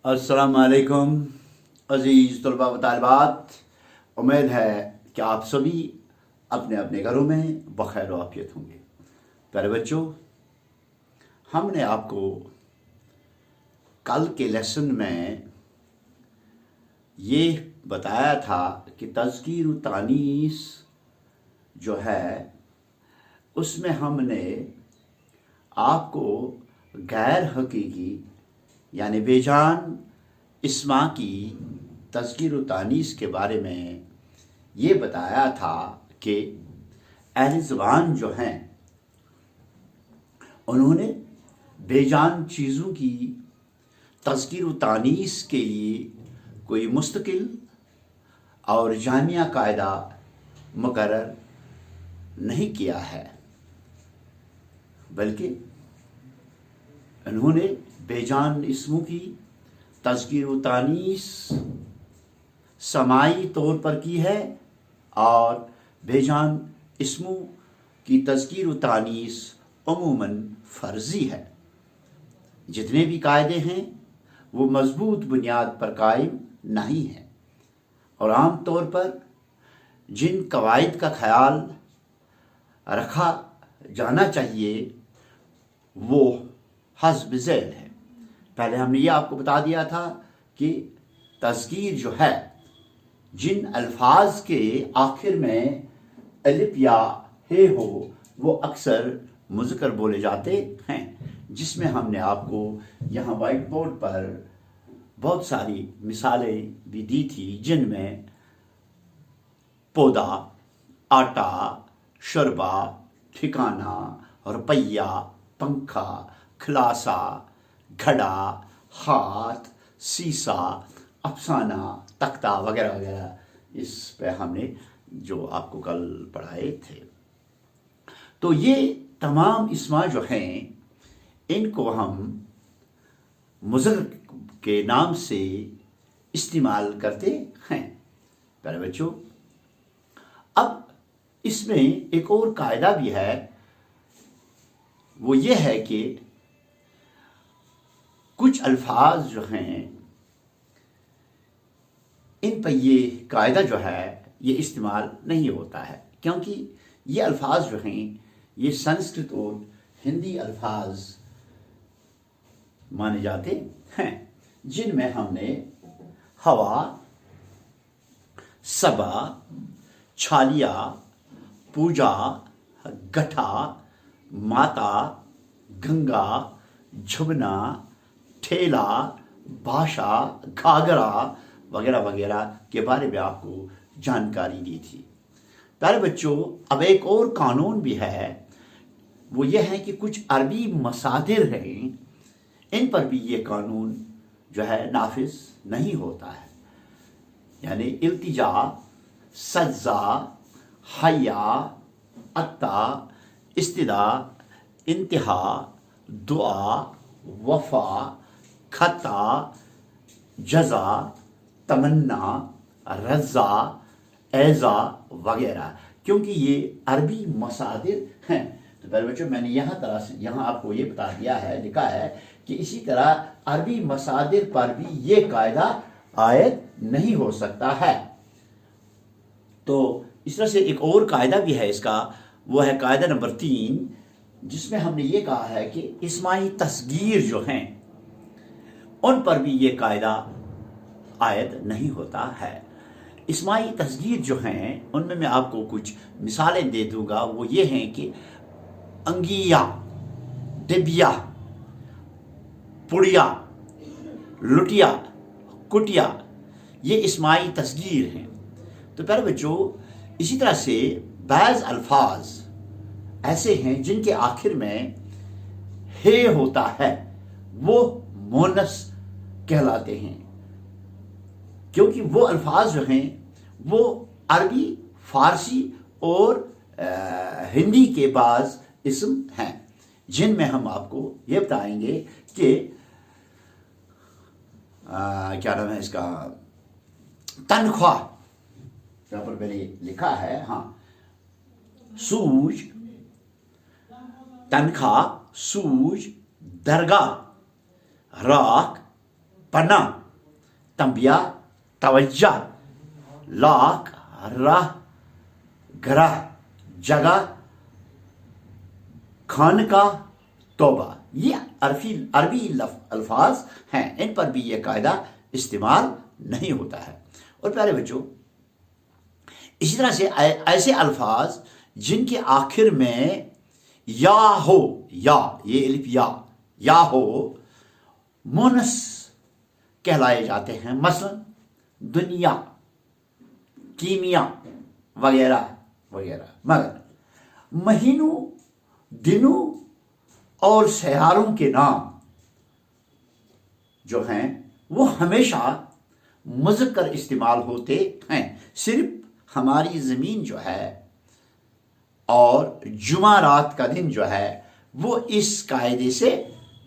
अस्सलाम वालेकुम अज़ीज़ तलबा व तालिबात। उम्मीद है कि आप सभी अपने अपने घरों में बखैर व आफियत होंगे। प्यारे बच्चों, हमने आपको कल के लेसन में ये बताया था कि तज़कीर व तानीस जो है उसमें हमने आपको गैर हकीकी यानी बेजान इस्मा की तज़कीर व तानीस के बारे में ये बताया था कि अहले ज़बान जो हैं उन्होंने बेजान चीज़ों की तज़कीर व तानीस के लिए कोई मुस्तकिल और जामिया कायदा मुकर्रर नहीं किया है, बल्कि उन्होंने बेजान इस्मों की तज़कीर व तानीस समाई तौर पर की है और बेजान इस्मों की तज़कीर व तानीस अमूमन फ़र्ज़ी है। जितने भी कायदे हैं वो मज़बूत बुनियाद पर कायम नहीं हैं और आम तौर पर जिन कवायद का ख्याल रखा जाना चाहिए वो हस्ब ज़ैल है। पहले हमने ये आपको बता दिया था कि तज़कीर जो है जिन अल्फाज के आखिर में अलिफ या हे हो वो अक्सर मुज़क्कर बोले जाते हैं, जिसमें हमने आपको यहाँ वाइट बोर्ड पर बहुत सारी मिसालें भी दी थी, जिनमें पौधा, आटा, शरबा, ठिकाना, रुपया, पंखा, खलासा, घड़ा, हाथ, सीसा, अफसाना, तख्ता वगैरह वगैरह इस पे हमने जो आपको कल पढ़ाए थे। तो ये तमाम इस्मा जो हैं इनको हम मुज़क्कर के नाम से इस्तेमाल करते हैं। प्यारे बच्चों, अब इसमें एक और कायदा भी है, वो ये है कि कुछ अल्फाज जो हैं इन पर ये कायदा जो है ये इस्तेमाल नहीं होता है, क्योंकि ये अल्फाज जो हैं ये संस्कृत और हिंदी अल्फाज माने जाते हैं, जिनमें हमने हवा, सबा, छालिया, पूजा, गठा, माता, गंगा, झुबना, ठेला, भाषा, घाघरा वगैरह वगैरह के बारे में आपको जानकारी दी थी। प्यारे बच्चों, अब एक और कानून भी है, वो ये है कि कुछ अरबी मसादिर हैं, इन पर भी ये कानून जो है नाफिज नहीं होता है। यानी इल्तिजा, सज्जा, हया, अत्ता, इस्तिदा, इंतहा, दुआ, वफा, खता, जजा, तमन्ना, रज़ा, ऐज़ा वगैरह, क्योंकि ये अरबी मसादिर हैं। तो पहले बच्चों, मैंने यहाँ आपको ये बता दिया है, लिखा है कि इसी तरह अरबी मसादिर पर भी ये कायदा आयद नहीं हो सकता है। तो इस तरह से एक और कायदा भी है इसका, वो है कायदा नंबर 3, जिसमें हमने ये कहा है कि इस्माई तस्गीर जो हैं उन पर भी ये कायदा आयद नहीं होता है। इस्माई तस्गीर जो हैं उनमें मैं आपको कुछ मिसालें दे दूंगा। वो ये हैं कि अंगिया, डिबिया, पुड़िया, लुटिया, कुटिया, ये इस्माई तस्गीर हैं। तो प्यारे बच्चों, इसी तरह से बाज़ अल्फाज ऐसे हैं जिनके आखिर में हे होता है, वो मोनस कहलाते हैं, क्योंकि वो अल्फाज जो हैं वो अरबी, फारसी और हिंदी के बाज़ इस्म हैं, जिनमें हम आपको ये बताएंगे कि क्या नाम है इसका, तनख्वाह, यहाँ पर मैंने लिखा है, हाँ, सूज, तनख्वाह, सूज, दरगाह, राख, पना, तंबिया, तवज्जा, लाक, राह, ग्रह, जगह, खानका, तौबा, ये अरबी अल्फाज हैं, इन पर भी ये कायदा इस्तेमाल नहीं होता है। और प्यारे बच्चों, इसी तरह से ऐसे अल्फाज जिनके आखिर में या हो, या ये अलिफ या हो, मोनस कहलाए जाते हैं। मसलन दुनिया, कीमिया वगैरह वगैरह। मगर महीनों, दिनों और सयारों के नाम जो हैं वो हमेशा मुज़क्कर इस्तेमाल होते हैं। सिर्फ हमारी ज़मीन जो है और जुमारात का दिन जो है वो इस कायदे से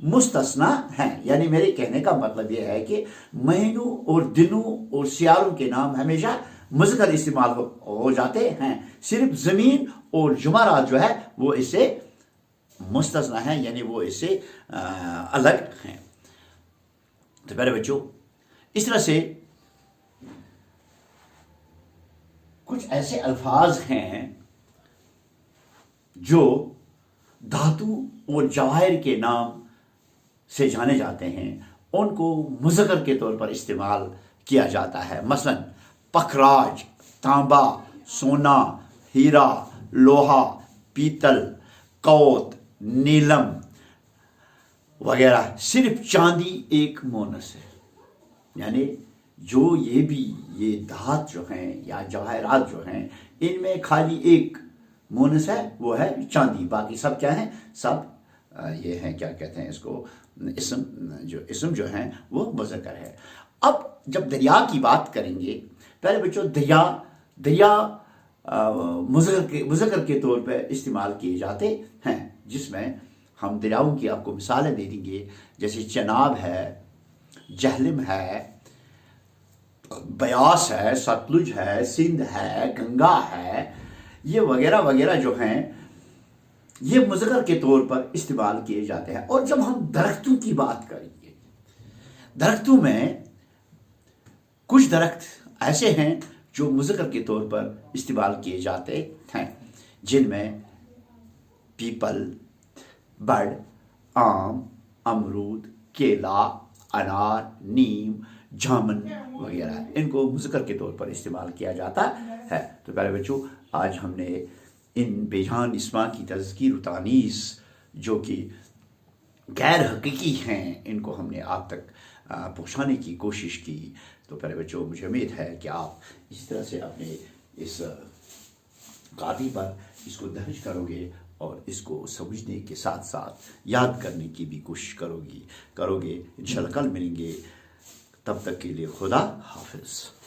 मुस्तस्ना हैं। यानी मेरे कहने का मतलब ये है कि महीनों और दिनों और सियारों के नाम हमेशा मुज़क्कर इस्तेमाल हो जाते हैं। सिर्फ ज़मीन और जुमारात जो है वो इससे मुस्तस्ना है, यानी वो इससे अलग हैं। तो प्यारे बच्चों, इस तरह से कुछ ऐसे अल्फाज हैं जो धातु और जवाहिर के नाम से जाने जाते हैं, उनको मुज़क्कर के तौर पर इस्तेमाल किया जाता है। मसलन पखराज, तांबा, सोना, हीरा, लोहा, पीतल, कौत, नीलम वगैरह। सिर्फ चांदी एक मोनस है, यानी जो ये धात जो हैं या जवाहरात जो हैं, इनमें खाली एक मोनस है, वो है चांदी। बाकी सब क्या है? सब ये हैं, क्या कहते हैं इसको, इसम जो हैं वो मुज़क्कर है। अब जब दरिया की बात करेंगे पहले बच्चों, दरिया मुज़क्कर के तौर पर इस्तेमाल किए जाते हैं, जिसमें हम दरियाओं की आपको मिसालें दे देंगे, जैसे चनाब है, जहलम है, ब्यास है, सतलुज है, सिंध है, गंगा है, ये वगैरह वगैरह जो हैं ये मुज़क्कर के तौर पर इस्तेमाल किए जाते हैं। और जब हम दरख्तों की बात करेंगे, दरख्तों में कुछ दरख्त ऐसे हैं जो मुज़क्कर के तौर पर इस्तेमाल किए जाते हैं, जिनमें पीपल, बड़, आम, अमरूद, केला, अनार, नीम, जामुन वगैरह, इनको मुज़क्कर के तौर पर इस्तेमाल किया जाता है। तो प्यारे बच्चों, आज हमने इन बेजान इस्मा की तज़कीर व तानीस जो कि गैर हकीकी हैं, इनको हमने आप तक पहुँचाने की कोशिश की। तो प्यारे बच्चों, मुझे उम्मीद है कि आप इस तरह से अपने इस कापी पर इसको दर्ज करोगे और इसको समझने के साथ साथ याद करने की भी कोशिश करोगे। इंशाअल्लाह कल मिलेंगे, तब तक के लिए खुदा हाफिज़।